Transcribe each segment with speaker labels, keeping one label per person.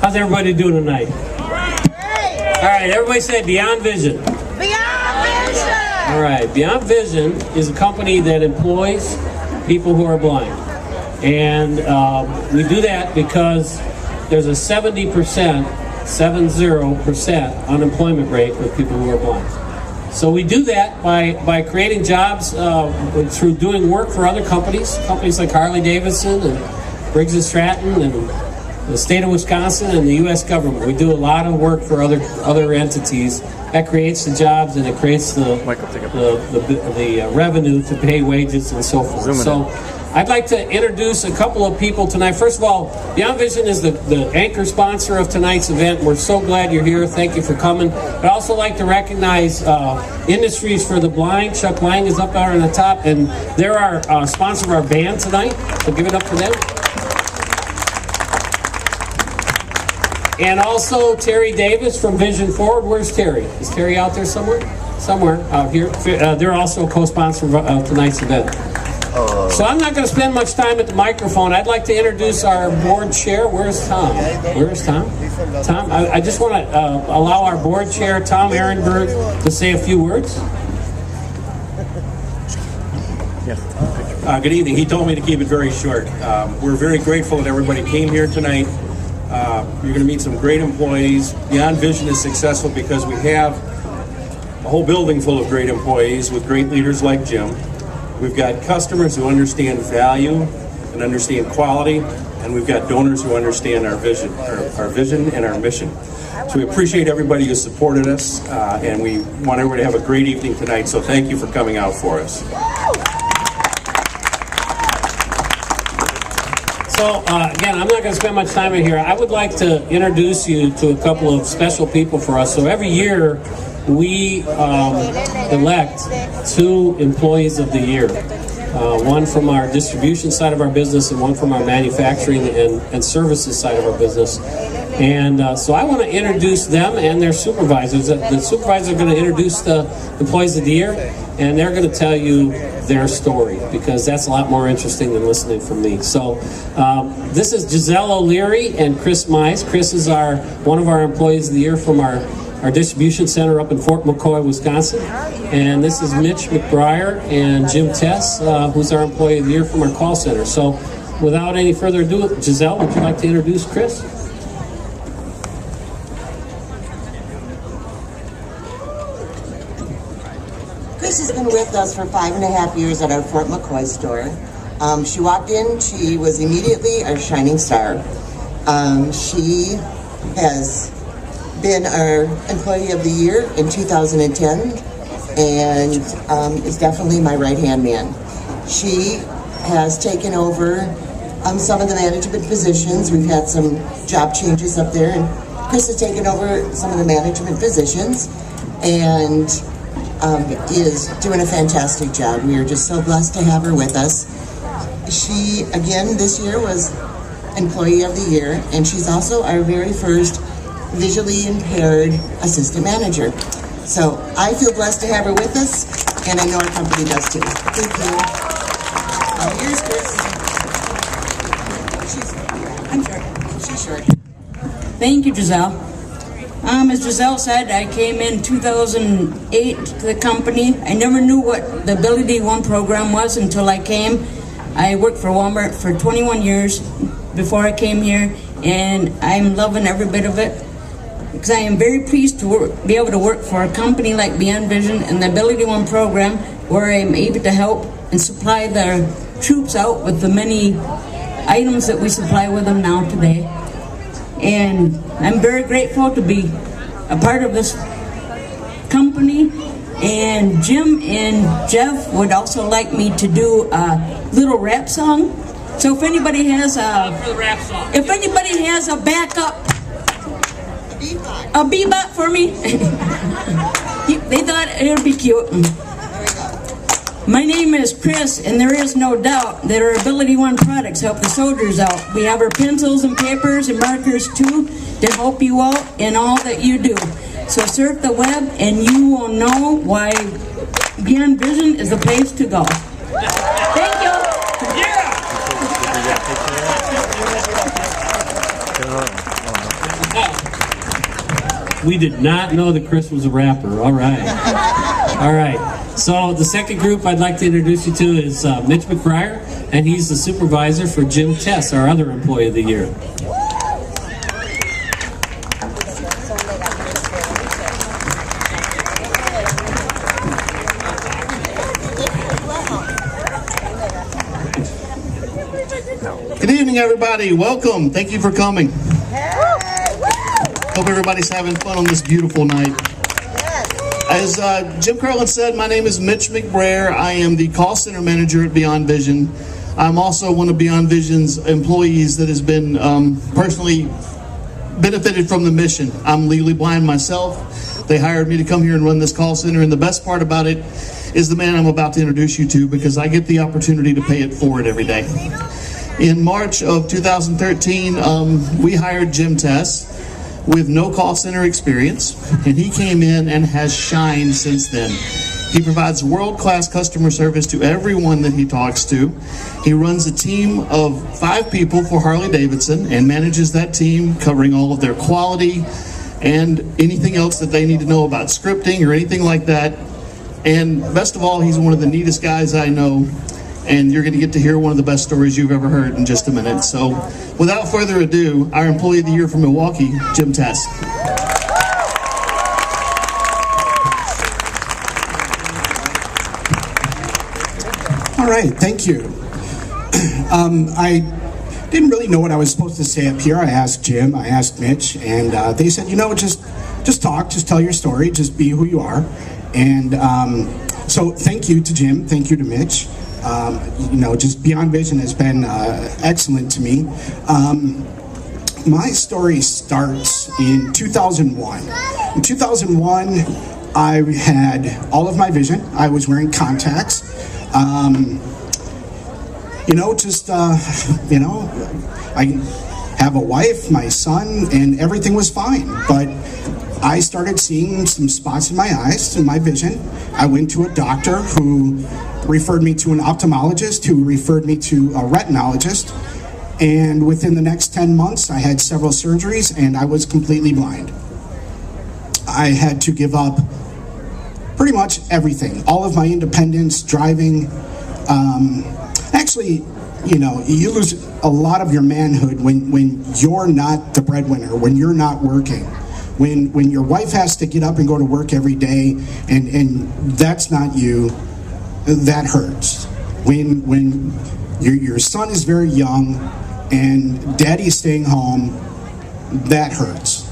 Speaker 1: How's everybody doing tonight? All right, everybody say Beyond Vision.
Speaker 2: Beyond Vision!
Speaker 1: All right, Beyond Vision is a company that employs people who are blind. And we do that because there's a 70% unemployment rate with people who are blind. So we do that by creating jobs through doing work for other companies like Harley-Davidson and Briggs & Stratton and the state of Wisconsin and the U.S. government. We do a lot of work for other entities. That creates the jobs and it creates the revenue to pay wages and so forth. So I'd like to introduce a couple of people tonight. First of all, Beyond Vision is the anchor sponsor of tonight's event. We're so glad you're here. Thank you for coming. I'd also like to recognize Industries for the Blind. Chuck Lang is up there on the top, and they're our sponsor of our band tonight. So give it up for them. And also Terry Davis from Vision Forward. Where's Terry? Is Terry out there somewhere? Somewhere out here. They're also a co-sponsor of tonight's event. So I'm not going to spend much time at the microphone. I'd like to introduce our board chair. Where's Tom? Where's Tom? Tom, I just want to allow our board chair, Tom Ehrenberg, to say a few words.
Speaker 3: Good evening. He told me to keep it very short. We're very grateful that everybody came here tonight. You're going to meet some great employees. Beyond Vision is successful because we have a whole building full of great employees with great leaders like Jim. We've got customers who understand value and understand quality, and we've got donors who understand our vision and our mission. So we appreciate everybody who supported us, and we want everybody to have a great evening tonight, so thank you for coming out for us.
Speaker 1: So, again, I'm not going to spend much time in here. I would like to introduce you to a couple of special people for us. So every year, we elect 2 Employees of the Year. One from our distribution side of our business and one from our manufacturing and services side of our business. And so I want to introduce them and their supervisors. The supervisors are going to introduce the Employees of the Year, and they're going to tell you their story, because that's a lot more interesting than listening from me. So this is Giselle O'Leary and Chris Mize. Chris is one of our Employees of the Year from our distribution center up in Fort McCoy, Wisconsin. And this is Mitch McBriar and Jim Tess, who's our Employee of the Year from our call center. So without any further ado, Giselle, would you like to introduce Chris?
Speaker 4: Chris has been with us for 5.5 years at our Fort McCoy store. She walked in, she was immediately our shining star. She has been our Employee of the Year in 2010 and is definitely my right-hand man. She has taken over some of the management positions. We've had some job changes up there, and Chris has taken over some of the management positions and is doing a fantastic job. We are just so blessed to have her with us. She, again, this year was Employee of the Year, and she's also our very first visually impaired assistant manager. So I feel blessed to have her with us, and I know our company does too. Thank you. Here's Chris. She's short.
Speaker 5: Thank you, Giselle. As Giselle said, I came in 2008 to the company. I never knew what the Ability One program was until I came. I worked for Walmart for 21 years before I came here, and I'm loving every bit of it. Because I am very pleased to be able to work for a company like Beyond Vision and the Ability One program, where I'm able to help and supply the troops out with the many items that we supply with them now today. And I'm very grateful to be a part of this company. And Jim and Jeff would also like me to do a little rap song. So if anybody has a backup, a bebop for me, they thought it would be cute. My name is Chris, and there is no doubt that our Ability One products help the soldiers out. We have our pencils and papers and markers too to help you out in all that you do. So surf the web and you will know why Beyond Vision is the place to go. Thank you.
Speaker 1: We did not know that Chris was a rapper. All right. All right. So the second group I'd like to introduce you to is Mitch McBriar, and he's the supervisor for Jim Tess, our other Employee of the Year.
Speaker 6: Good evening, everybody. Welcome. Thank you for coming. Hope everybody's having fun on this beautiful night. As Jim Carlin said, my name is Mitch McBrayer. I am the call center manager at Beyond Vision. I'm also one of Beyond Vision's employees that has been personally benefited from the mission. I'm legally blind myself. They hired me to come here and run this call center, and the best part about it is the man I'm about to introduce you to, because I get the opportunity to pay it forward every day. In March of 2013, we hired Jim Tess with no call center experience, and he came in and has shined since then. He provides world-class customer service to everyone that he talks to. He runs a team of 5 people for Harley-Davidson and manages that team, covering all of their quality and anything else that they need to know about scripting or anything like that. And best of all, he's one of the neatest guys I know, and you're going to get to hear one of the best stories you've ever heard in just a minute. So without further ado, our Employee of the Year from Milwaukee, Jim Tess.
Speaker 7: All right, thank you. I didn't really know what I was supposed to say up here. I asked Jim, I asked Mitch, and they said, you know, just talk, just tell your story, just be who you are. And so thank you to Jim, thank you to Mitch. You know, just Beyond Vision has been excellent to me. My story starts in 2001. In 2001, I had all of my vision. I was wearing contacts. You know, just, you know, I have a wife, my son, and everything was fine. But I started seeing some spots in my eyes, in my vision. I went to a doctor who referred me to an ophthalmologist, who referred me to a retinologist, and within the next 10 months I had several surgeries and I was completely blind. I had to give up pretty much everything, all of my independence, driving. Actually, you know, you lose a lot of your manhood when you're not the breadwinner, when you're not working. When your wife has to get up and go to work every day and that's not you, that hurts. When your son is very young and daddy's staying home, that hurts.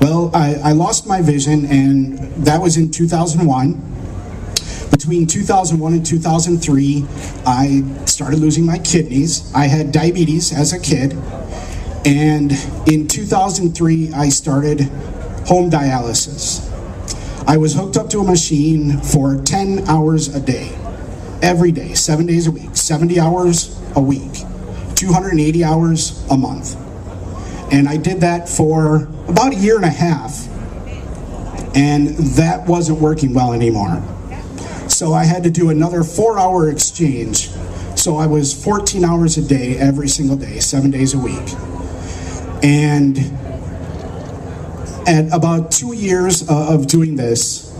Speaker 7: Well, I lost my vision, and that was in 2001. Between 2001 and 2003, I started losing my kidneys. I had diabetes as a kid, and in 2003, I started home dialysis. I was hooked up to a machine for 10 hours a day, every day, 7 days a week, 70 hours a week, 280 hours a month. And I did that for about a year and a half, and that wasn't working well anymore. So I had to do another 4-hour exchange. So I was 14 hours a day, every single day, 7 days a week. And at about 2 years of doing this,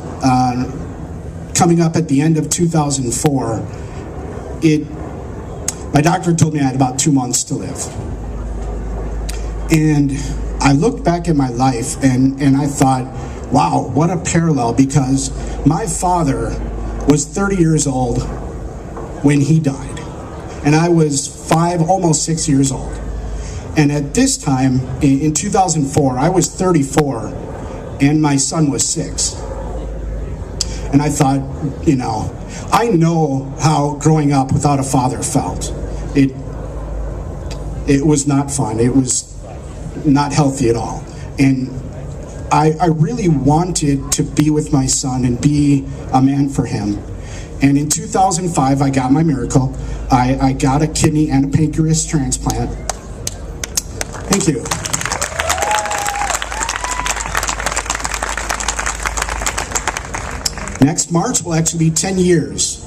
Speaker 7: coming up at the end of 2004, my doctor told me I had about 2 months to live. And I looked back at my life and I thought, wow, what a parallel, because my father was 30 years old when he died. And I was 5, almost 6 years old. And at this time, in 2004, I was 34 and my son was 6. And I thought, you know, I know how growing up without a father felt. It was not fun. It was not healthy at all. And I really wanted to be with my son and be a man for him. And in 2005, I got my miracle. I got a kidney and a pancreas transplant. Thank you. Next March will actually be 10 years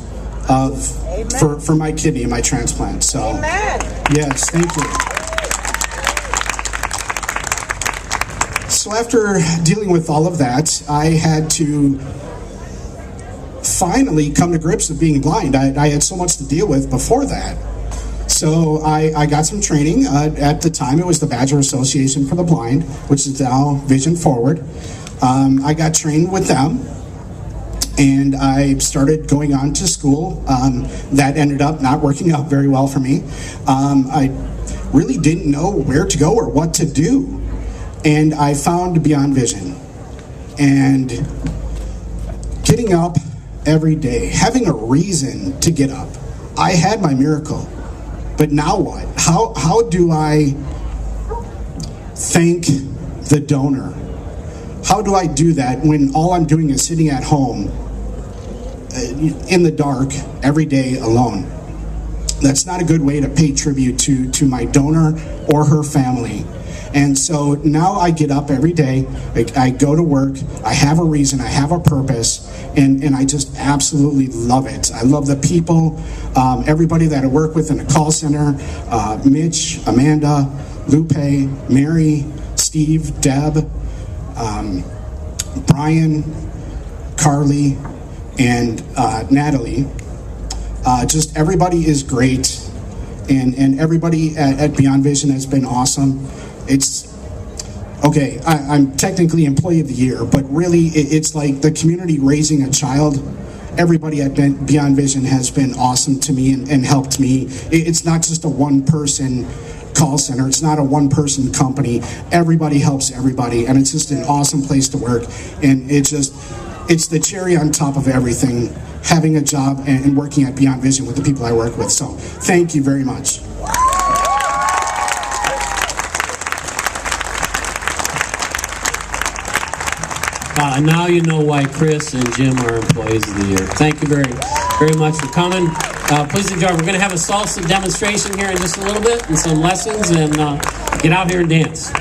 Speaker 7: for my kidney and my transplant. So, yes, thank you. So after dealing with all of that, I had to finally come to grips with being blind. I had so much to deal with before that. So I got some training. At the time, it was the Badger Association for the Blind, which is now Vision Forward. I got trained with them, and I started going on to school. That ended up not working out very well for me. I really didn't know where to go or what to do. And I found Beyond Vision. And getting up every day, having a reason to get up. I had my miracle, but now what? How do I thank the donor? How do I do that when all I'm doing is sitting at home in the dark every day alone? That's not a good way to pay tribute to my donor or her family. And so now I get up every day, I go to work, I have a reason, I have a purpose, and I just absolutely love it. I love the people, everybody that I work with in the call center, Mitch, Amanda, Lupe, Mary, Steve, Deb, Brian, Carly, and Natalie. Just everybody is great, and everybody at Beyond Vision has been awesome. It's okay, I'm technically Employee of the Year, but really it's like the community raising a child. Everybody at Beyond Vision has been awesome to me and helped me. It's not just a one-person call center. It's not a one-person company. Everybody helps everybody, and it's just an awesome place to work. And it's the cherry on top of everything, having a job and working at Beyond Vision with the people I work with. So thank you very much.
Speaker 1: Now you know why Chris and Jim are Employees of the Year. Thank you very, very much for coming. Please enjoy. We're going to have a salsa demonstration here in just a little bit and some lessons, and get out here and dance.